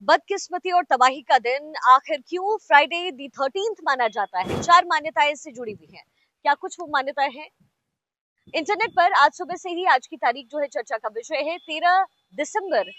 बदकिस्मती और तबाही का दिन आखिर क्यों फ्राइडे दी 13th माना जाता है? 4 मान्यताएं इससे जुड़ी हुई हैं। क्या कुछ वो मान्यताएं हैं? इंटरनेट पर आज सुबह से ही आज की तारीख जो है चर्चा का विषय है 13 दिसंबर।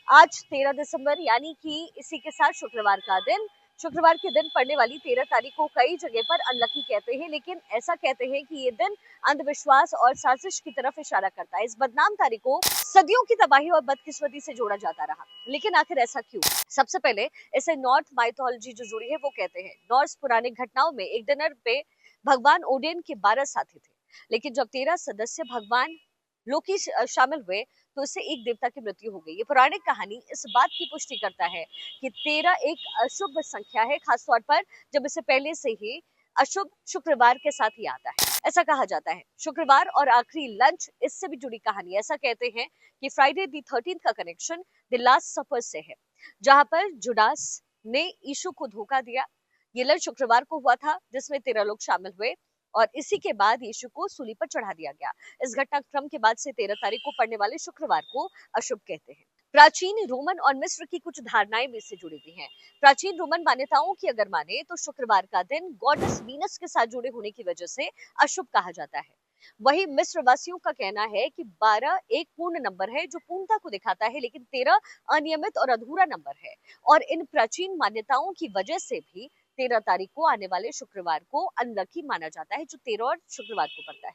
आज 13 दिसंबर यानी कि इसी के साथ शुक्रवार के दिन पड़ने वाली 13 तारीख को कई जगह पर अनलकी कहते हैं, लेकिन ऐसा कहते हैं कि ये दिन अंधविश्वास और साजिश की तरफ इशारा करता है। इस बदनाम तारीख को सदियों की तबाही और बदकिस्मती से जोड़ा जाता रहा, लेकिन आखिर ऐसा क्यों? सबसे पहले इसे नॉर्थ माइथोलॉजी जो जुड़ी है वो कहते हैं। नॉर्स पौराणिक घटनाओं में एक डिनर पे भगवान ओडिन के 12 साथी थे, लेकिन जब 13 सदस्य भगवान लोकी शामिल हुए तो इससे एक देवता की मृत्यु हो गई। ये पौराणिक कहानी इस बात की पुष्टि करता है कि 13 एक अशुभ संख्या है, खासतौर पर जब इसे पहले से ही अशुभ शुक्रवार के साथ ही आता है। ऐसा कहा जाता है। शुक्रवार और आखिरी लंच इससे भी जुड़ी कहानी। ऐसा कहते हैं कि फ्राइडे दी 13th का कनेक्शन द लास्ट सपर से है, जहां पर जुडास ने यीशु को धोखा दिया। ये लंच शुक्रवार को हुआ था, जिसमें 13 लोग शामिल हुए और इसी के बाद यीशु को सूली पर चढ़ा दिया गया। इस घटनाक्रम के बाद से 13 तारीख को पड़ने वाले शुक्रवार को अशुभ कहते हैं। प्राचीन रोमन और मिस्र की कुछ धारणाएं भी इससे जुड़ी हुई हैं। प्राचीन रोमन मान्यताओं की अगर माने तो शुक्रवार का दिन गॉडेस वीनस के साथ जुड़े होने की वजह से अशुभ कहा जाता है। वही मिस्र वासियों का कहना है कि 12 एक पूर्ण नंबर है जो पूर्णता को दिखाता है, लेकिन 13 अनियमित और अधूरा नंबर है। और इन प्राचीन मान्यताओं की वजह से भी 13 तारीख को आने वाले शुक्रवार को अनलकी माना जाता है, जो 13 और शुक्रवार को पड़ता है।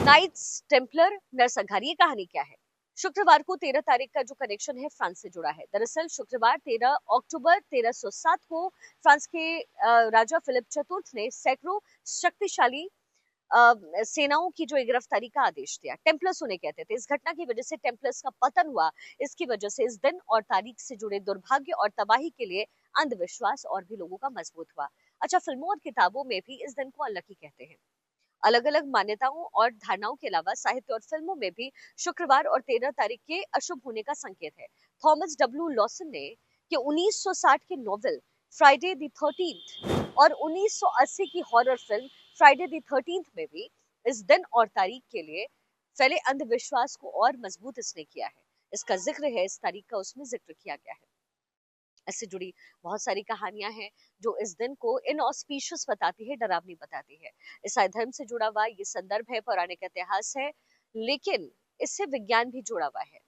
नाइट्स टेम्पलर नरसंहार, ये कहानी क्या है? शुक्रवार को 13 तारीख का जो कनेक्शन है फ्रांस से जुड़ा है। दरअसल शुक्रवार 13 अक्टूबर 1307 को फ्रांस के राजा फिलिप चतुर्थ ने सैकड़ों शक्तिशाली सेनाओं की जो गिरफ्तारी का आदेश दिया। टेम्पलर्स उन्हें कहते थे। इस घटना की वजह से टेम्पलर्स का पतन हुआ। इसकी वजह से इस दिन और तारीख से जुड़े दुर्भाग्य और तबाही के लिए अंधविश्वास और भी लोगों का मजबूत हुआ। अच्छा, फिल्मों और किताबों में भी इस दिन को अनलकी कहते हैं। अलग अलग मान्यताओं और धारणाओं के अलावा साहित्य और फिल्मों में भी शुक्रवार और 13 तारीख के अशुभ होने का संकेत है। थॉमस डब्ल्यू लॉसन ने कि 1960 के नॉवेल फ्राइडे द 13th और 1980 की horror film Friday the 13th में भी इस दिन और तारीख के लिए फैले अंधविश्वास को और मजबूत इसने किया है। इसका जिक्र है, इस तारीख का उसमें जिक्र किया गया है। इससे जुड़ी बहुत सारी कहानियां हैं जो इस दिन को इनऑस्पिशियस बताती है, डरावनी बताती है। ईसाई धर्म से जुड़ा हुआ ये संदर्भ है, पौराणिक इतिहास है, लेकिन इससे विज्ञान भी जुड़ा हुआ है।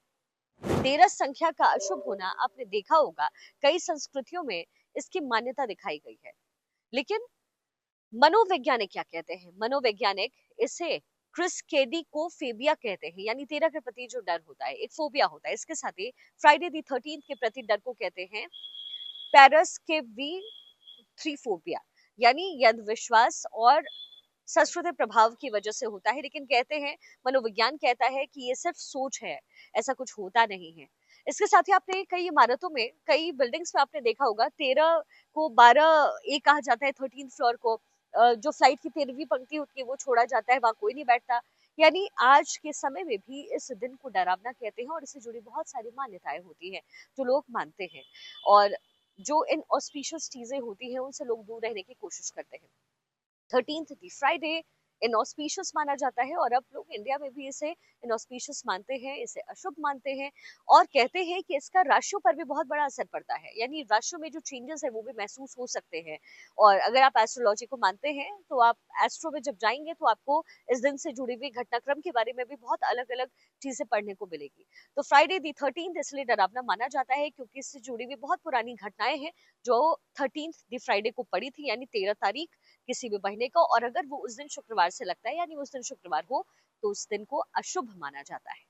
13 संख्या का अशुभ होना आपने देखा होगा, कई संस्कृतियों में इसकी मान्यता दिखाई गई है। लेकिन मनोवैज्ञानिक क्या कहते हैं? मनोवैज्ञानिक इसे क्रिस्केडिकोफेबिया कहते हैं, यानी 13 के प्रति जो डर होता है, एक फोबिया होता है। इसके साथ ही फ्राइडे दी 13th के प्रति डर को कहते हैं पैरास्केवी3फोबिया, यानी ये अंधविश्वास और सांस्कृतिक प्रभाव की वजह से होता है। लेकिन कहते हैं, मनोविज्ञान कहता है कि ये सिर्फ सोच है, ऐसा कुछ होता नहीं है। इसके साथ ही आपने कई इमारतों में, कई बिल्डिंग्स में आपने देखा होगा 13 को 12 ए कहा जाता है। 13th फ्लोर को जो फ्लाइट की 13वीं पंक्ति होती है वो छोड़ा जाता है, वहां कोई नहीं बैठता। यानी आज के समय में भी इस दिन को डरावना कहते हैं और इससे जुड़ी बहुत सारी मान्यताएं होती हैं जो लोग मानते हैं, और जो इन ऑस्पिशियस चीजें होती हैं उनसे लोग दूर रहने की कोशिश करते हैं। 13th दी फ्राइडे इनऑस्पिशियस माना जाता है और अब लोग इंडिया में भी इसे इनऑस्पिशियस मानते हैं, इसे अशुभ मानते हैं और कहते हैं कि इसका राशियों पर भी बहुत बड़ा असर पड़ता है। यानी राशियों में जो चेंजेस है वो भी महसूस हो सकते हैं। और अगर आप एस्ट्रोलॉजी को मानते हैं तो आप एस्ट्रो में जब जाएंगे तो आपको इस दिन से जुड़ी हुई घटनाक्रम के बारे में भी बहुत अलग अलग चीजें पढ़ने को मिलेगी। तो फ्राइडे दी 13th इसलिए डरावना माना जाता है क्योंकि इससे जुड़ी हुई बहुत पुरानी घटनाएं हैं जो 13th दी फ्राइडे को पड़ी थी, यानी 13 तारीख किसी भी महीने को। और अगर वो उस दिन शुक्रवार से लगता है, यानी उस दिन शुक्रवार हो, तो उस दिन को अशुभ माना जाता है।